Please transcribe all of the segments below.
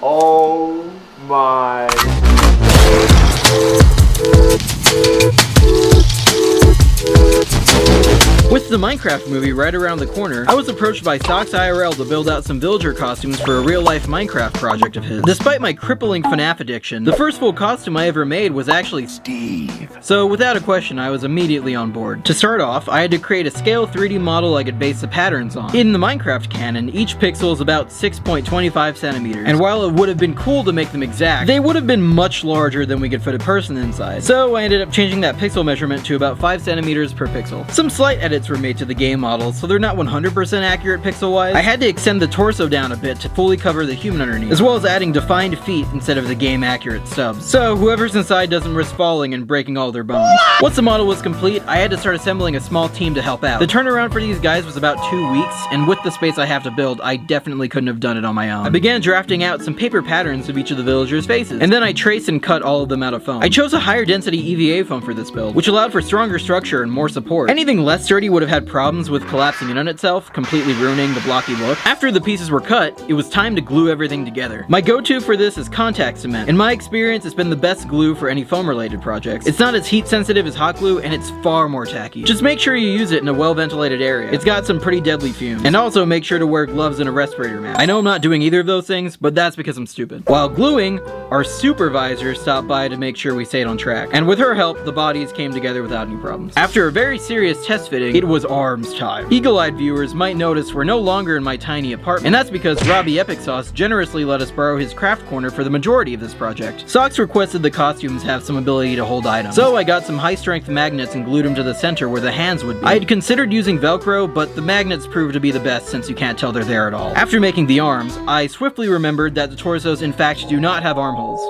Oh my. With the Minecraft movie right around the corner, I was approached by Socks IRL to build out some villager costumes for a real-life Minecraft project of his. Despite my crippling FNAF addiction, the first full costume I ever made was actually Steve. So without a question, I was immediately on board. To start off, I had to create a scale 3D model I could base the patterns on. In the Minecraft canon, each pixel is about 6.25 centimeters, and while it would have been cool to make them exact, they would have been much larger than we could fit a person inside. So I ended up changing that pixel measurement to about 5 centimeters per pixel. Some slight edits were made to the game models, so they're not 100% accurate pixel-wise. I had to extend the torso down a bit to fully cover the human underneath, as well as adding defined feet instead of the game-accurate stubs. So whoever's inside doesn't risk falling and breaking all their bones. Once the model was complete, I had to start assembling a small team to help out. The turnaround for these guys was about 2 weeks, and with the space I have to build, I definitely couldn't have done it on my own. I began drafting out some paper patterns of each of the villagers' faces, and then I traced and cut all of them out of foam. I chose a higher density EVA foam for this build, which allowed for stronger structure and more support. Anything less sturdy would have had problems with collapsing in on itself, completely ruining the blocky look. After the pieces were cut, it was time to glue everything together. My go-to for this is contact cement. In my experience, it's been the best glue for any foam-related projects. It's not as heat sensitive as hot glue, and it's far more tacky. Just make sure you use it in a well-ventilated area. It's got some pretty deadly fumes. And also make sure to wear gloves and a respirator mask. I know I'm not doing either of those things, but that's because I'm stupid. While gluing, our supervisor stopped by to make sure we stayed on track. And with her help, the bodies came together without any problems. After a very serious test fitting, it was arms time. Eagle-eyed viewers might notice we're no longer in my tiny apartment, and that's because Robbie Epic Sauce generously let us borrow his craft corner for the majority of this project. Socks requested the costumes have some ability to hold items, so I got some high-strength magnets and glued them to the center where the hands would be. I had considered using Velcro, but the magnets proved to be the best since you can't tell they're there at all. After making the arms, I swiftly remembered that the torsos in fact do not have armholes.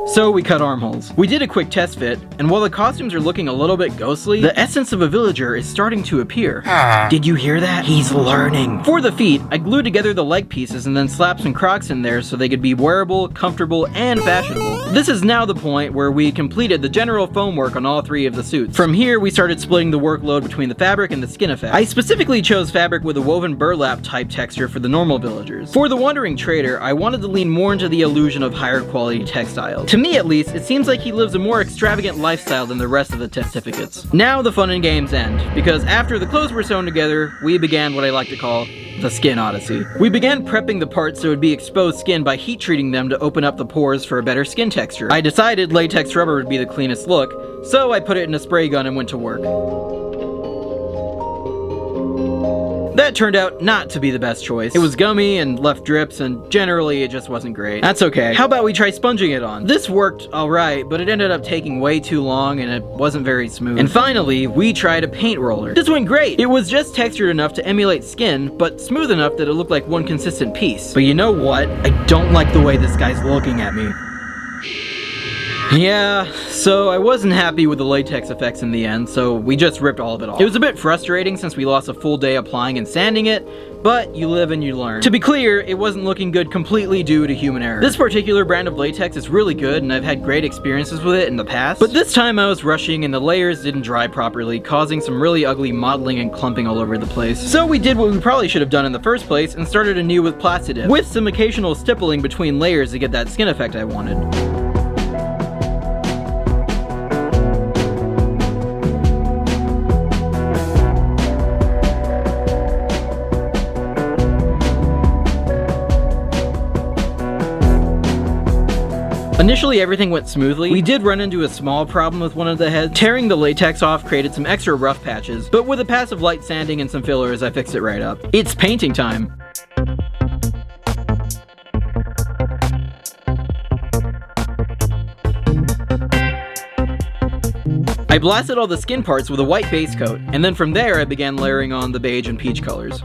So we cut armholes. We did a quick test fit, and while the costumes are looking a little bit ghostly, the essence of a villager is starting to appear. Did you hear that? He's learning. For the feet, I glued together the leg pieces and then slapped some Crocs in there so they could be wearable, comfortable, and fashionable. This is now the point where we completed the general foam work on all 3 of the suits. From here, we started splitting the workload between the fabric and the skin effect. I specifically chose fabric with a woven burlap type texture for the normal villagers. For the wandering trader, I wanted to lean more into the illusion of higher quality textiles. To me at least, it seems like he lives a more extravagant lifestyle than the rest of the certificates. Now the fun and games end, because after the clothes were sewn together, we began what I like to call the skin odyssey. We began prepping the parts so it would be exposed skin by heat treating them to open up the pores for a better skin texture. I decided latex rubber would be the cleanest look, so I put it in a spray gun and went to work. That turned out not to be the best choice. It was gummy and left drips, and generally it just wasn't great. That's okay. How about we try sponging it on? This worked alright, but it ended up taking way too long and it wasn't very smooth. And finally, we tried a paint roller. This went great! It was just textured enough to emulate skin, but smooth enough that it looked like one consistent piece. But you know what? I don't like the way this guy's looking at me. Yeah, so I wasn't happy with the latex effects in the end, so we just ripped all of it off. It was a bit frustrating since we lost a full day applying and sanding it, but you live and you learn. To be clear, it wasn't looking good completely due to human error. This particular brand of latex is really good, and I've had great experiences with it in the past, but this time I was rushing and the layers didn't dry properly, causing some really ugly modeling and clumping all over the place. So we did what we probably should have done in the first place and started anew with Plastidip, with some occasional stippling between layers to get that skin effect I wanted. Initially, everything went smoothly. We did run into a small problem with one of the heads. Tearing the latex off created some extra rough patches, but with a passive light sanding and some fillers, I fixed it right up. It's painting time! I blasted all the skin parts with a white base coat, and then from there I began layering on the beige and peach colors.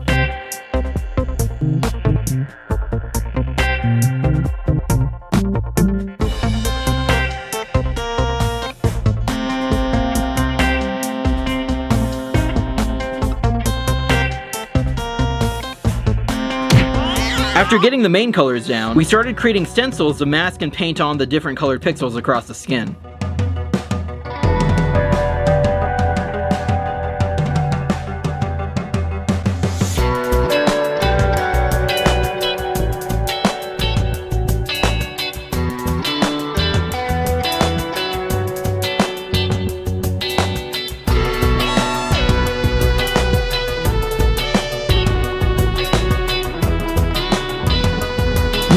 After getting the main colors down, we started creating stencils to mask and paint on the different colored pixels across the skin.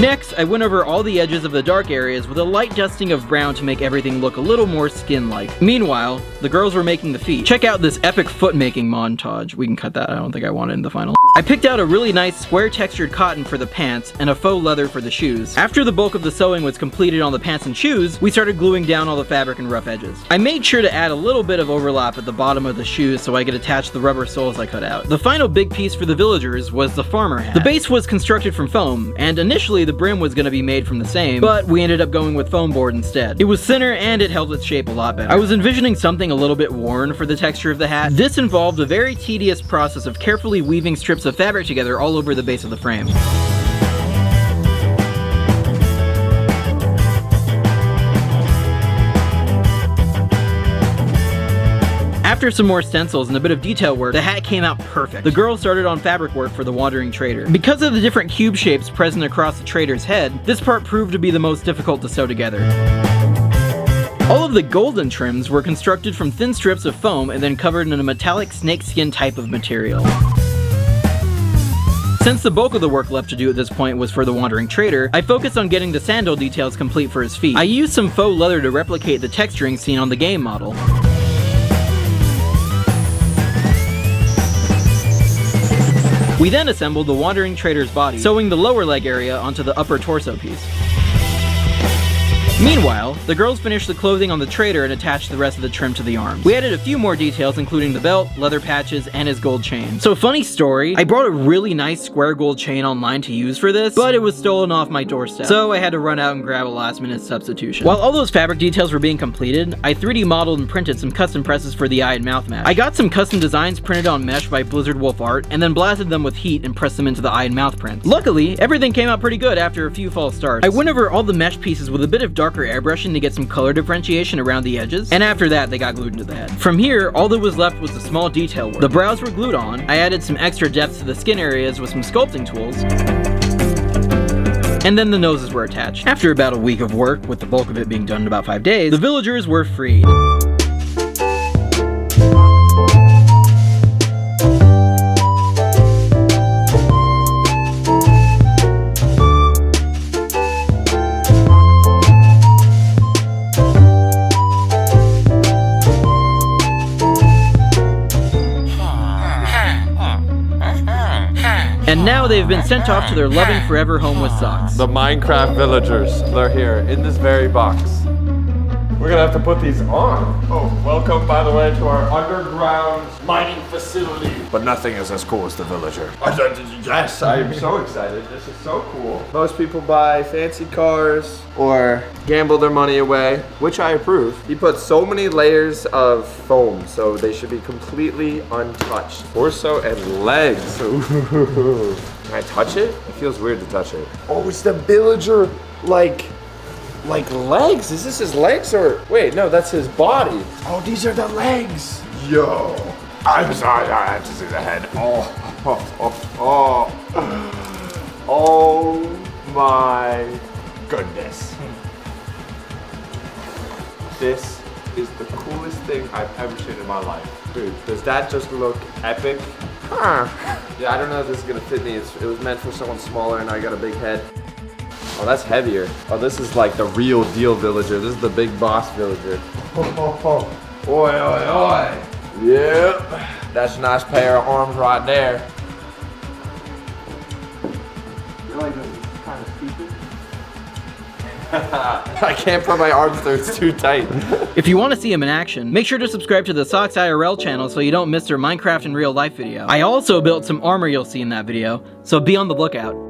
Next, I went over all the edges of the dark areas with a light dusting of brown to make everything look a little more skin-like. Meanwhile, the girls were making the feet. Check out this epic foot-making montage. We can cut that, I don't think I want it in the final. I picked out a really nice square textured cotton for the pants and a faux leather for the shoes. After the bulk of the sewing was completed on the pants and shoes, we started gluing down all the fabric and rough edges. I made sure to add a little bit of overlap at the bottom of the shoes so I could attach the rubber soles I cut out. The final big piece for the villagers was the farmer hat. The base was constructed from foam, and initially the brim was going to be made from the same, but we ended up going with foam board instead. It was thinner and it held its shape a lot better. I was envisioning something a little bit worn for the texture of the hat. This involved a very tedious process of carefully weaving strips of fabric together all over the base of the frame. After some more stencils and a bit of detail work, the hat came out perfect. The girl started on fabric work for the wandering trader. Because of the different cube shapes present across the trader's head, this part proved to be the most difficult to sew together. All of the golden trims were constructed from thin strips of foam and then covered in a metallic snakeskin type of material. Since the bulk of the work left to do at this point was for the wandering trader, I focused on getting the sandal details complete for his feet. I used some faux leather to replicate the texturing seen on the game model. We then assembled the wandering trader's body, sewing the lower leg area onto the upper torso piece. Meanwhile, the girls finished the clothing on the trader and attached the rest of the trim to the arms. We added a few more details including the belt, leather patches, and his gold chain. So funny story, I brought a really nice square gold chain online to use for this, but it was stolen off my doorstep. So I had to run out and grab a last minute substitution. While all those fabric details were being completed, I 3D modeled and printed some custom presses for the eye and mouth match. I got some custom designs printed on mesh by Blizzard Wolf Art and then blasted them with heat and pressed them into the eye and mouth prints. Luckily, everything came out pretty good after a few false starts. I went over all the mesh pieces with a bit of darker airbrushing to get some color differentiation around the edges, and after that they got glued into the head. From here, all that was left was the small detail work. The brows were glued on, I added some extra depth to the skin areas with some sculpting tools, and then the noses were attached. After about a week of work, with the bulk of it being done in about 5 days, the villagers were freed. And now they've been sent off to their loving forever home with Socks. The Minecraft villagers, they're here in this very box. We're gonna have to put these on. Oh, welcome, by the way, to our underground mining facility. But nothing is as cool as the villager. Yes, I am so excited. This is so cool. Most people buy fancy cars or gamble their money away, which I approve. He put so many layers of foam, so they should be completely untouched. Torso and legs. Ooh. Can I touch it? It feels weird to touch it. Oh, it's the villager, like legs. Is this his legs or wait, no, that's his body. Oh, these are the legs. Yo, I'm sorry, I have to see the head. Oh my goodness. This is the coolest thing I've ever seen in my life. Dude, does that just look epic? Huh. Yeah, I don't know if this is gonna fit me. It was meant for someone smaller and I got a big head. Oh, that's heavier. Oh, this is like the real deal villager. This is the big boss villager. Oi, oi, oi. Yep. That's a nice pair of arms right there. You like this is kind of stupid? I can't put my arms through, it's too tight. If you want to see him in action, make sure to subscribe to the Socks IRL channel so you don't miss their Minecraft in real life video. I also built some armor you'll see in that video, so be on the lookout.